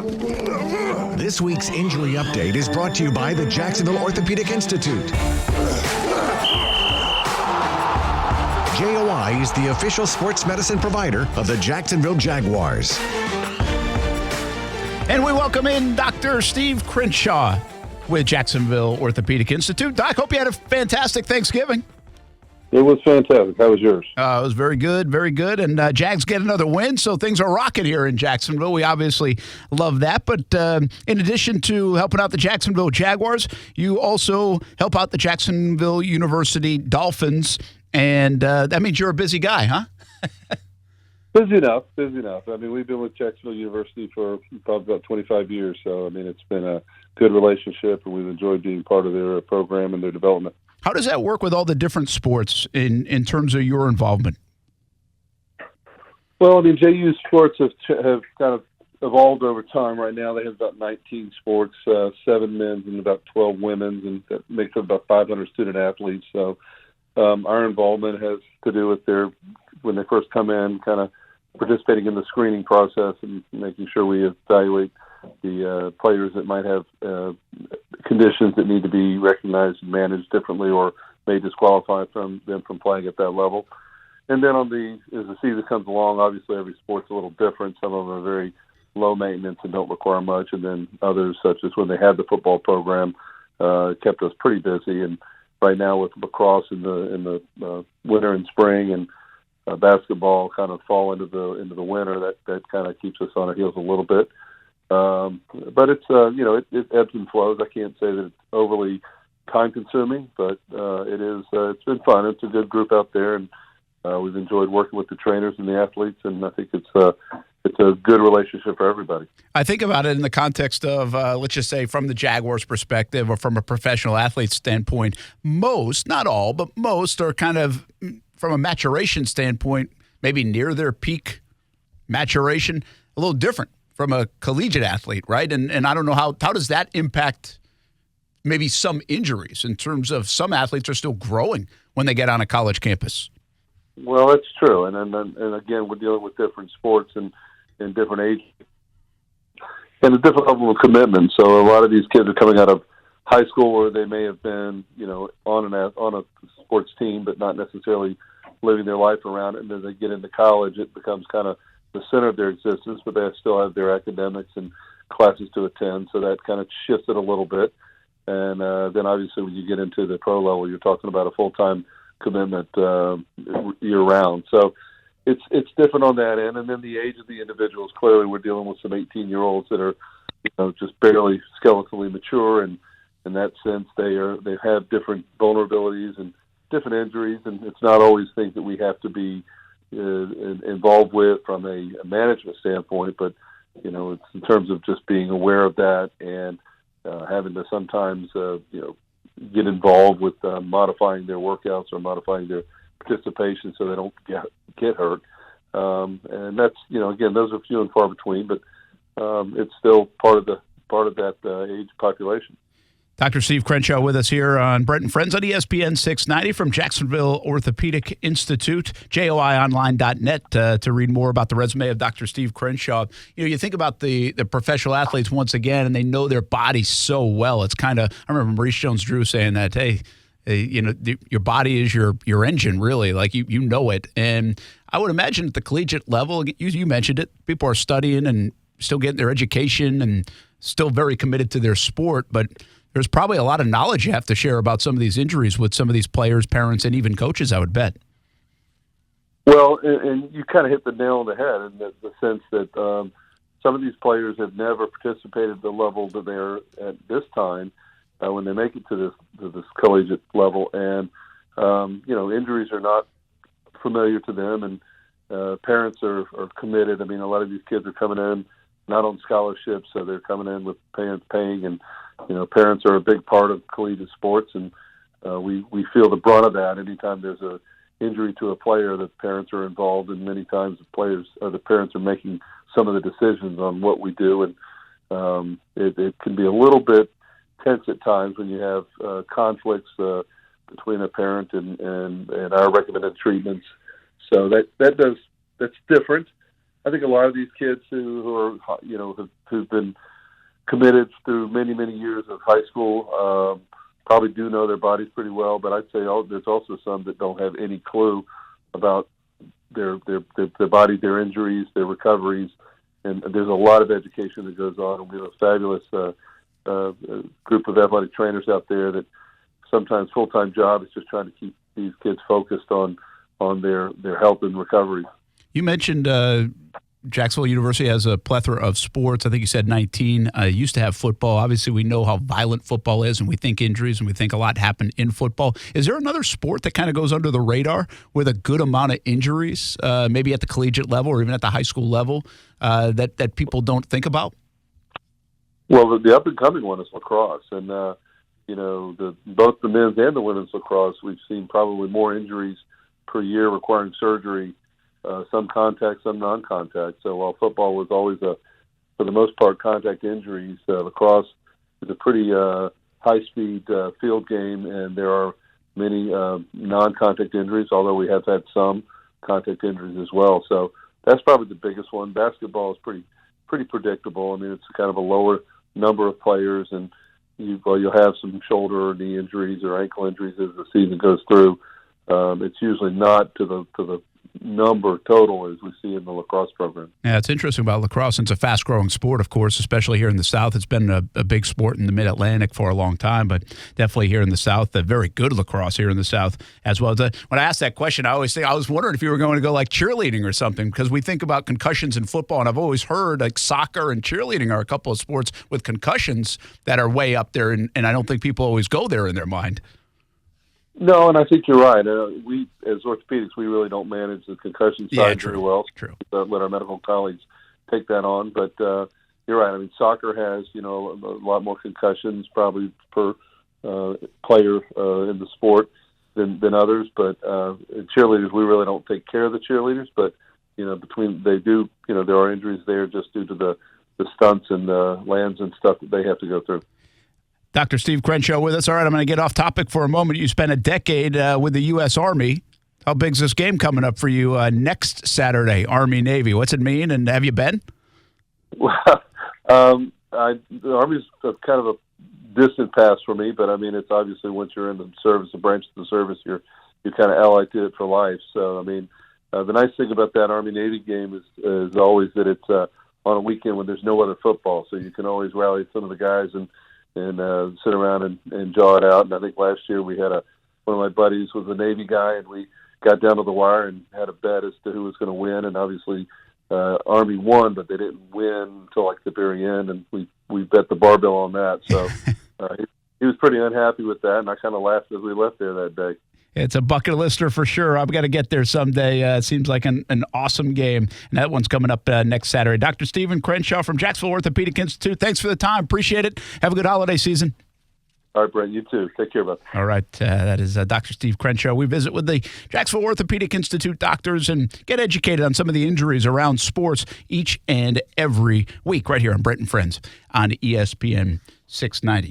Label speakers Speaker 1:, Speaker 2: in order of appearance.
Speaker 1: This week's injury update is brought to you by the Jacksonville Orthopedic Institute. JOI is the official sports medicine provider of the Jacksonville Jaguars.
Speaker 2: And we welcome in Dr. Steve Crenshaw with Jacksonville Orthopedic Institute. Doc, hope you had a fantastic Thanksgiving.
Speaker 3: It was fantastic. How was yours?
Speaker 2: It was very good, very good. And Jags get another win, so things are rocking here in Jacksonville. We obviously love that. But in addition to helping out the Jacksonville Jaguars, you also help out the Jacksonville University Dolphins. And that means you're a busy guy, huh?
Speaker 3: Busy enough. I mean, we've been with Jacksonville University for probably about 25 years. So, I mean, it's been a good relationship, and we've enjoyed being part of their program and their development.
Speaker 2: How does that work with all the different sports in terms of your involvement?
Speaker 3: Well, I mean, JU sports have kind of evolved over time. Right now they have about 19 sports, 7 men's and about 12 women's, and that makes up about 500 student athletes. So our involvement has to do with when they first come in, kind of participating in the screening process and making sure we evaluate the players that might have conditions that need to be recognized and managed differently or may disqualify them from playing at that level. And then as the season comes along, obviously every sport's a little different. Some of them are very low maintenance and don't require much, and then others, such as when they had the football program, kept us pretty busy. And right now with lacrosse in the winter and spring, and basketball kind of fall into the winter, that kind of keeps us on our heels a little bit. But it's it ebbs and flows. I can't say that it's overly time consuming, but it's been fun. It's a good group out there, and we've enjoyed working with the trainers and the athletes, and I think it's a good relationship for everybody.
Speaker 2: I think about it in the context of, let's just say, from the Jaguars' perspective or from a professional athlete standpoint, most, not all, but most are kind of, from a maturation standpoint, maybe near their peak maturation, a little different from a collegiate athlete, right? And I don't know how does that impact maybe some injuries in terms of some athletes are still growing when they get on a college campus.
Speaker 3: Well, that's true, and again, we're dealing with different sports and different ages and a different level of commitment. So a lot of these kids are coming out of high school where they may have been, on a sports team, but not necessarily living their life around it. And as they get into college, it becomes kind of the center of their existence, but they still have their academics and classes to attend. So that kind of shifts it a little bit. And then obviously when you get into the pro level, you're talking about a full-time commitment year-round. So it's different on that end. And then the age of the individuals, clearly we're dealing with some 18-year-olds that are just barely skeletally mature, and in that sense they have different vulnerabilities and different injuries, and it's not always things that we have to be involved with from a management standpoint, but it's in terms of just being aware of that and having to sometimes get involved with modifying their workouts or modifying their participation so they don't get hurt. And that's again, those are few and far between, but it's still part of that age population.
Speaker 2: Dr. Steve Crenshaw with us here on Brent and Friends on ESPN 690 from Jacksonville Orthopedic Institute, joionline.net to read more about the resume of Dr. Steve Crenshaw. You think about the professional athletes once again, and they know their body so well. It's kind of, I remember Maurice Jones-Drew saying that, hey, your body is your engine, really. Like, you know it. And I would imagine at the collegiate level, you mentioned it, people are studying and still getting their education and still very committed to their sport, but there's probably a lot of knowledge you have to share about some of these injuries with some of these players, parents, and even coaches, I would bet.
Speaker 3: Well, and you kind of hit the nail on the head in the sense that some of these players have never participated at the level that they're at this time when they make it to this collegiate level. And, injuries are not familiar to them, and parents are committed. I mean, a lot of these kids are coming in not on scholarships, so they're coming in with parents paying, and parents are a big part of collegiate sports, and we feel the brunt of that. Anytime there's a injury to a player, the parents are involved, and many times the parents are making some of the decisions on what we do, and it can be a little bit tense at times when you have conflicts between a parent and our recommended treatments. So that's different. I think a lot of these kids who are, who've been committed through many, many years of high school probably do know their bodies pretty well. But I'd say there's also some that don't have any clue about their body, their injuries, their recoveries, and there's a lot of education that goes on. And we have a fabulous group of athletic trainers out there that sometimes full-time job is just trying to keep these kids focused on their health and recovery.
Speaker 2: You mentioned Jacksonville University has a plethora of sports. I think you said 19. Used to have football. Obviously, we know how violent football is, and we think injuries, and we think a lot happen in football. Is there another sport that kind of goes under the radar with a good amount of injuries, maybe at the collegiate level or even at the high school level, that people don't think about?
Speaker 3: Well, the up-and-coming one is lacrosse, and both the men's and the women's lacrosse, we've seen probably more injuries per year requiring surgery. Some contact, some non-contact. So while football was always for the most part, contact injuries, lacrosse is a pretty high-speed field game, and there are many non-contact injuries, although we have had some contact injuries as well. So that's probably the biggest one. Basketball is pretty predictable. I mean, it's kind of a lower number of players, and you'll have some shoulder or knee injuries or ankle injuries as the season goes through. It's usually not to the number total as we see in the lacrosse program.
Speaker 2: Yeah, it's interesting about lacrosse. It's a fast-growing sport, of course, especially here in the South. It's been a big sport in the Mid-Atlantic for a long time, but definitely here in the South, a very good lacrosse here in the South as well. When I asked that question, I was wondering if you were going to go like cheerleading or something, because we think about concussions in football, and I've always heard like soccer and cheerleading are a couple of sports with concussions that are way up there, and I don't think people always go there in their mind.
Speaker 3: No, and I think you're right. We, as orthopedics, we really don't manage the concussion side very well.
Speaker 2: True.
Speaker 3: Let our medical colleagues take that on. But you're right. I mean, soccer has, a lot more concussions probably per player in the sport than others. But cheerleaders, we really don't take care of the cheerleaders. But, there are injuries there just due to the stunts and lands and stuff that they have to go through.
Speaker 2: Dr. Steve Crenshaw with us. All right, I'm going to get off topic for a moment. You spent a decade with the U.S. Army. How big's this game coming up for you next Saturday, Army-Navy? What's it mean, and have you been?
Speaker 3: Well, the Army's kind of a distant past for me, but, I mean, it's obviously once you're in the service, the branch of the service, you're kind of allied to it for life. So, I mean, the nice thing about that Army-Navy game is always that it's on a weekend when there's no other football, so you can always rally some of the guys and sit around and jaw it out. And I think last year we had one of my buddies was a Navy guy, and we got down to the wire and had a bet as to who was going to win. And obviously Army won, but they didn't win until like the very end, and we bet the barbell on that. So he was pretty unhappy with that, and I kind of laughed as we left there that day.
Speaker 2: It's a bucket lister for sure. I've got to get there someday. It seems like an awesome game. And that one's coming up next Saturday. Dr. Stephen Crenshaw from Jacksonville Orthopedic Institute. Thanks for the time. Appreciate it. Have a good holiday season.
Speaker 3: All right, Brent. You too. Take care, bud.
Speaker 2: All right. That is Dr. Steve Crenshaw. We visit with the Jacksonville Orthopedic Institute doctors and get educated on some of the injuries around sports each and every week right here on Brent and Friends on ESPN 690.